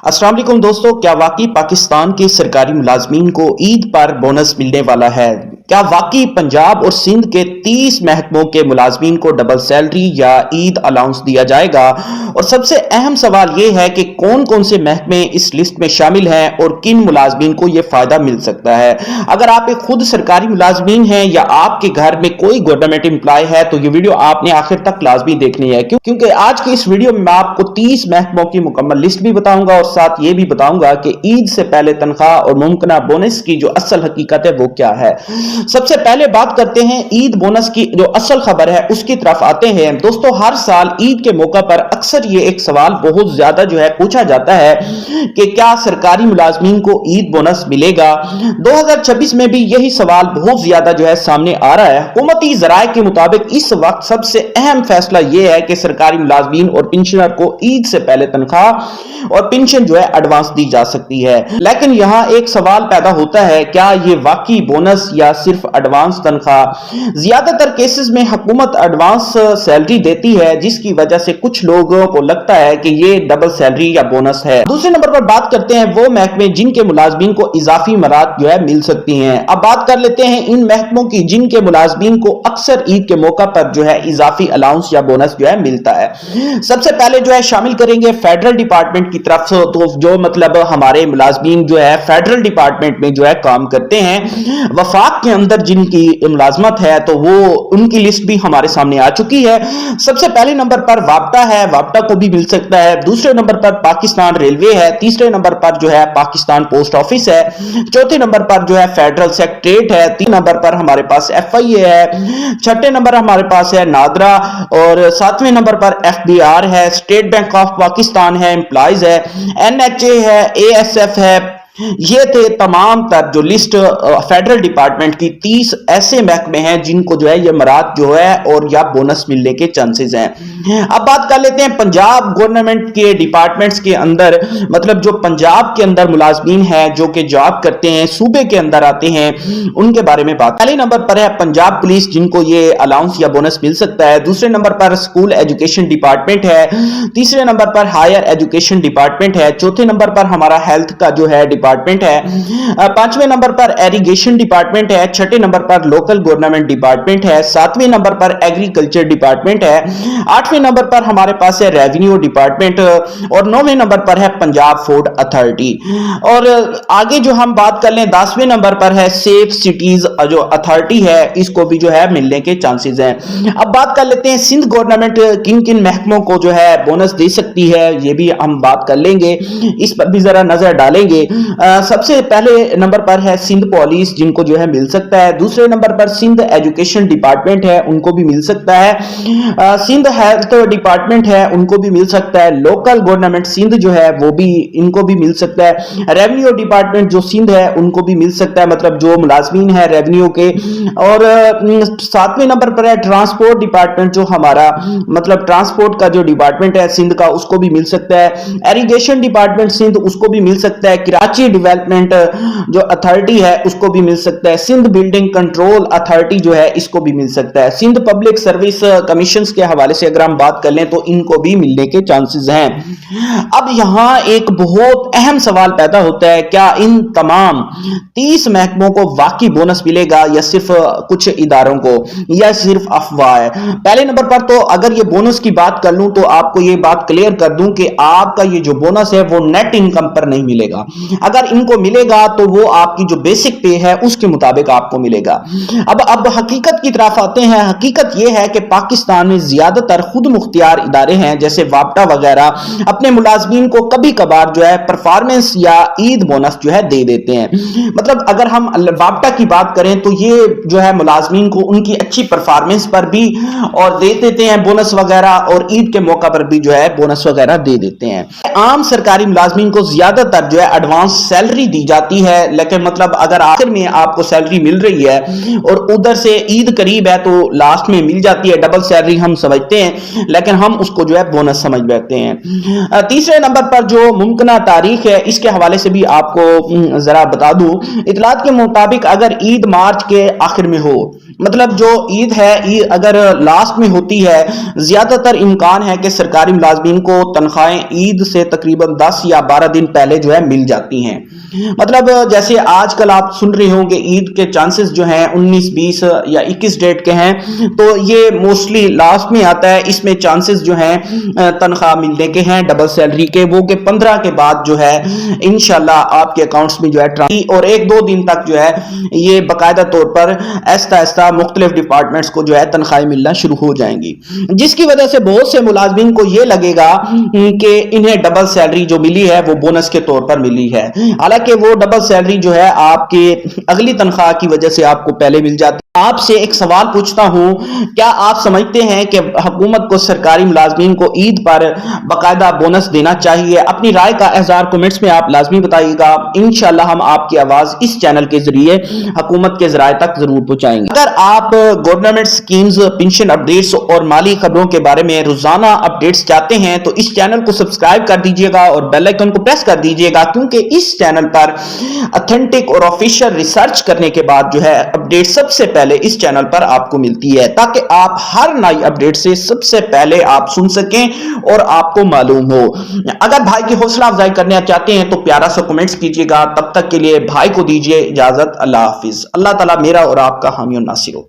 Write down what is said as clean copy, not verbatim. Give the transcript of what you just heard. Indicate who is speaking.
Speaker 1: अस्सलाम वालेकुम दोस्तों, क्या वाकई पाकिस्तान के सरकारी मुलाजमीन को ईद पर बोनस मिलने वाला है? क्या वाकई पंजाब और सिंध के 30 महकमों के मुलाजमीन को डबल सैलरी या ईद अलाउंस दिया जाएगा? और सबसे अहम सवाल यह है कि कौन कौन से महकमे इस लिस्ट में शामिल हैं और किन मुलाजमीन को यह फायदा मिल सकता है। अगर आप एक खुद सरकारी मुलाजमीन हैं या आपके घर में कोई गवर्नमेंट एम्प्लॉय है तो ये वीडियो आपने आखिर तक लाजमी देखनी है, क्योंकि आज की इस वीडियो में मैं आपको 30 महकमों की मुकम्मल लिस्ट भी बताऊंगा और साथ ये भी बताऊंगा कि ईद से पहले तनख्वाह और मुमकिना बोनस की जो असल हकीकत है वो क्या है। सबसे पहले बात करते हैं ईद बोनस की, जो असल खबर है उसकी तरफ आते हैं। दोस्तों, हर साल ईद के मौका पर अक्सर ये एक सवाल बहुत ज्यादा जो है पूछा जाता है कि क्या सरकारी मुलाजमीन को ईद बोनस मिलेगा। 2026 में भी यही सवाल बहुत ज्यादा जो है सामने आ रहा है। हुकूमती जराये के मुताबिक इस वक्त सबसे अहम फैसला यह है कि सरकारी मुलाजमीन और पेंशनर को ईद से पहले तनख्वाह और पेंशन जो है एडवांस दी जा सकती है। लेकिन यहां एक सवाल पैदा होता है, क्या ये वाकई बोनस या सिर्फ एडवांस तनख्वाह? ज्यादातर केसेस में हुकूमत एडवांस सैलरी देती है, जिसकी वजह से कुछ लोगों को लगता है कि ये डबल सैलरी या बोनस है। दूसरे नंबर पर बात करते हैं वो महकमे जिनके मुलाजमीन को इजाफी मराद जो है मिल सकती हैं। अब बात कर लेते हैं इन महकमों की जिनके मुलाजमीन को अक्सर ईद के मौका पर जो है इजाफी अलाउंस या बोनस जो है मिलता है। सबसे पहले जो है शामिल करेंगे फेडरल डिपार्टमेंट की तरफ से, तो जो मतलब हमारे मुलाजमीन जो है फेडरल डिपार्टमेंट में जो है काम करते हैं, वफाक के अंदर जिनकी मुलाजमत है तो वो उनकी लिस्ट भी हमारे सामने आ चुकी है। सबसे पहले नंबर पर वापटा है, वापटा को भी मिल सकता है। दूसरे नंबर पर पाकिस्तान रेलवे है। तीसरे नंबर पर जो है पाकिस्तान पोस्ट ऑफिस है। चौथे नंबर पर जो है फेडरल सेक्रेटेरिएट है। तीन नंबर पर हमारे पास FIA है। छठे नंबर हमारे पास है नादरा और सातवें नंबर पर FBR है। स्टेट बैंक ऑफ पाकिस्तान है, एम्प्लॉइज है, NHA है, ASF है। ये थे तमाम तर जो लिस्ट फेडरल डिपार्टमेंट की 30 ऐसे महकमे हैं जिनको जो है ये मराद जो है और या बोनस मिलने के चांसेस हैं। अब बात कर लेते हैं पंजाब गवर्नमेंट के डिपार्टमेंट्स के अंदर, मतलब जो पंजाब के अंदर मुलाजमीन है जो कि जॉब करते हैं, सूबे के अंदर आते हैं, उनके बारे में बात। पहले नंबर पर है पंजाब पुलिस, जिनको ये अलाउंस या बोनस मिल सकता है। दूसरे नंबर पर स्कूल एजुकेशन डिपार्टमेंट है। तीसरे नंबर पर हायर एजुकेशन डिपार्टमेंट है। चौथे नंबर पर हमारा हेल्थ का जो है डिपार्टमेंट है। पांचवें नंबर पर इरिगेशन डिपार्टमेंट है। छठे नंबर पर लोकल गवर्नमेंट डिपार्टमेंट है। सातवें नंबर पर एग्रीकल्चर डिपार्टमेंट है। आठवें नंबर पर हमारे पास है रेवेन्यू डिपार्टमेंट और नौवें नंबर पर है पंजाब फूड अथॉरिटी। और आगे जो हम बात कर लें 10वें नंबर पर है सेफ सिटीज जो अथॉरिटी है, इसको भी जो है मिलने के चांसेस हैं। अब बात कर लेते हैं सिंध गवर्नमेंट किन किन महकमों को जो है बोनस दे सकती है, ये भी हम बात कर लेंगे, इस पर भी जरा नजर डालेंगे। सबसे पहले नंबर पर है सिंध पुलिस, जिनको जो है मिल सकता है। दूसरे नंबर पर सिंध एजुकेशन डिपार्टमेंट है, उनको भी मिल सकता है। सिंध हेल्थ डिपार्टमेंट है, उनको भी मिल सकता है। लोकल गवर्नमेंट सिंध जो है वो भी इनको भी मिल सकता है। रेवेन्यू डिपार्टमेंट जो सिंध है उनको भी मिल सकता है, मतलब जो मुलाजमीन है रेवेन्यू के। और सातवें नंबर पर है ट्रांसपोर्ट डिपार्टमेंट, जो हमारा मतलब ट्रांसपोर्ट का जो डिपार्टमेंट है सिंध का, उसको भी मिल सकता है। इरिगेशन डिपार्टमेंट सिंध, उसको भी मिल सकता है। कराची डेवलपमेंट जो अथॉरिटी है उसको भी मिल सकता है। सिंध बिल्डिंग कंट्रोल अथॉरिटी जो है इसको भी मिल सकता है। सिंध पब्लिक सर्विस कमीशंस के हवाले से अगर हम बात कर लें तो इनको भी मिलने के चांसेस हैं। अब यहां एक बहुत अहम सवाल पैदा होता है, क्या इन तमाम 30 महकमों को वाकई बोनस मिलेगा या सिर्फ कुछ इदारों को, या सिर्फ अफवाह है? पहले नंबर पर तो अगर ये बोनस की बात कर लूं तो आपको ये बात क्लियर कर दूं कि आपका ये जो बोनस है वो नेट इनकम पर नहीं मिलेगा। अगर इनको मिलेगा तो वो आपकी जो बेसिक पे है उसके मुताबिक आपको मिलेगा। अब हकीकत की तरफ आते हैं। हकीकत यह है कि पाकिस्तान में ज्यादातर खुद मुख्तियार इदारे हैं जैसे वापटा वगैरह, अपने मुलाजमीन को कभी कभार जो है परफॉर्मेंस या ईद बोनस जो है दे देते हैं। मतलब अगर हम वापटा की बात करें तो ये जो है मुलाजमीन को उनकी अच्छी परफॉर्मेंस पर भी और दे देते हैं बोनस वगैरह, और ईद के मौका पर भी जो है बोनस वगैरह दे देते हैं। आम सरकारी मुलाजमीन को ज्यादातर जो है एडवांस सैलरी दी जाती है, लेकिन मतलब अगर आखिर में आपको सैलरी मिल रही है और उधर से ईद करीब है तो लास्ट में मिल जाती है डबल सैलरी, हम समझते हैं, लेकिन हम उसको जो है बोनस समझ बैठते हैं। तीसरे नंबर पर जो मुमकिन तारीख है, इसके हवाले से भी आपको जरा बता दूं, इतलात के मुताबिक अगर ईद मार्च के आखिर में हो, मतलब जो ईद है ईद अगर लास्ट में होती है, ज्यादातर इम्कान है कि सरकारी मुलाजमीन को तनख्वाहें ईद से तकरीबन 10 या 12 दिन पहले जो है मिल जाती हैं। मतलब जैसे आजकल आप सुन रहे होंगे ईद के चांसेस जो हैं 19, 20 या 21 डेट के हैं, तो ये मोस्टली लास्ट में आता है। इसमें चांसेस जो हैं तनख्वाह मिलने के हैं डबल सैलरी के, वो के 15 के बाद जो है इंशाल्लाह आपके अकाउंट्स में जो है और 1-2 दिन तक जो है ये बाकायदा तौर पर ऐसा ऐसा मुख्तलिफ डिपार्टमेंट्स को जो है तनख्वाहें मिलना शुरू हो जाएंगी, जिसकी वजह से बहुत से मुलाजमीन को ये लगेगा कि इन्हें डबल सैलरी जो मिली है वो बोनस के तौर पर मिली है, हालांकि वो डबल सैलरी जो है आपकी अगली तनख्वाह की वजह से आपको पहले मिल जाती है। आपसे एक सवाल पूछता हूं, क्या आप समझते हैं कि हुकूमत को सरकारी मुलाजमीन को ईद पर बाकायदा बोनस देना चाहिए? अपनी राय का इज़हार कमेंट्स में आप लाजमी बताइएगा। इंशाल्लाह हम आपकी आवाज इस चैनल के जरिए हुकूमत के ज़राए तक जरूर पहुंचाएंगे। अगर आप गवर्नमेंट स्कीम्स, पेंशन अपडेट्स और माली खबरों के बारे में रोजाना अपडेट्स चाहते हैं तो इस चैनल को सब्सक्राइब कर दीजिएगा और बेल आइकन को प्रेस कर दीजिएगा, क्योंकि इस चैनल पर ऑथेंटिक और ऑफिशियल रिसर्च करने के बाद जो है अपडेट सबसे पहले इस चैनल पर आपको मिलती है, ताकि आप हर नई अपडेट से सबसे पहले आप सुन सकें और आपको मालूम हो। अगर भाई की हौसला अफजाई करना चाहते हैं तो प्यारा सा कमेंट्स कीजिएगा। तब तक के लिए भाई को दीजिए इजाजत। अल्लाह हाफिज। अल्लाह ताला मेरा और आपका हामी और नासिर हो।